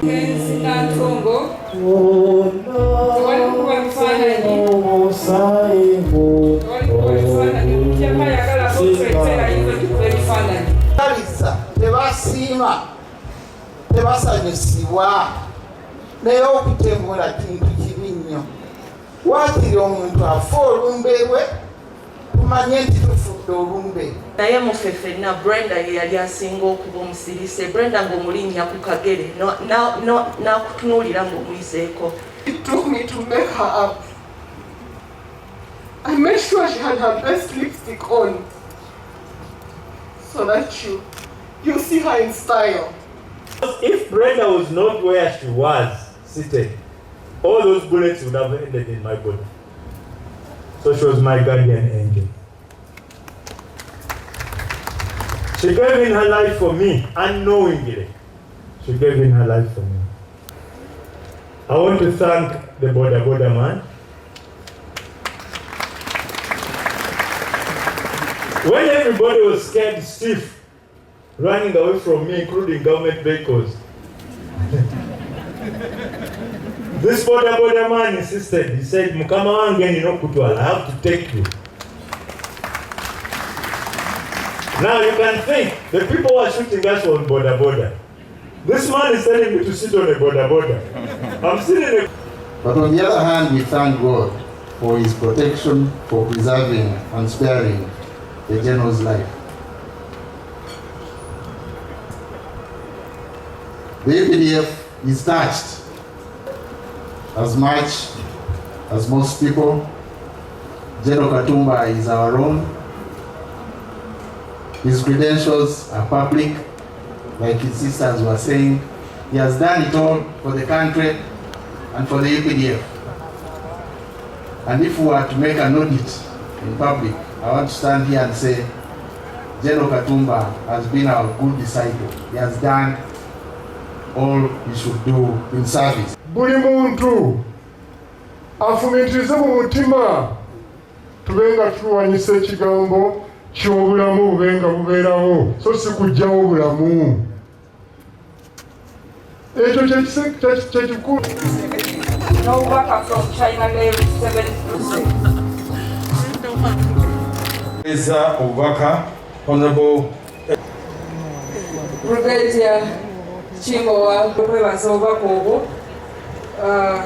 Nantongo walikuwa mfananyi yagala kutwetera hivyo tukubifananyi kabisa tebasiima tebasanyusibwa naye okutembula kintu kibi nnyo waakiri omuntu afa olumbe lwe tumanye nti tufudde olumbe naye muffe ffenna Brenda ye yali asinga okuba omusirise. Brenda ng'omulinnya ku kagere n'akutunuulira ng'omuyiseeko. It took me to make her up. I made sure she had her best lipstick on so that you see her in style. If Brenda was not where she was seated, all those bullets would have ended in my body. So she was my guardian angel. She gave in her life for me, unknowingly. She gave in her life for me. I want to thank the Boda Boda man. When everybody was scared stiff, running away from me, including government vehicles, this Boda Boda man insisted. He said, Mukama wange nino kutwala, I have to take you. Now you can think, the people who are shooting us on Boda Boda. This man is telling me to sit on a Boda Boda. I'm sitting in a... But on the other hand, we thank God for His protection, for preserving and sparing the General's life. The APDF is touched as much as most people. General Katumba is our own. His credentials are public, like his sisters were saying. He has done it all for the country and for the APDF. And if we were to make an audit in public, I want to stand here and say, General Katumba has been our good disciple. He has done all he should do in service. Buli muntu afumitirize mu mutima tubenga tuwanyisa ekigambo ky'obulamu bubenga bubeerawo so si kujjawo bulamu. Ekyo kyekikulu. n'obubaka from China level 7%. Eza obubaka Honorable Brigadier Kimbowa okwebaza obubaka obwo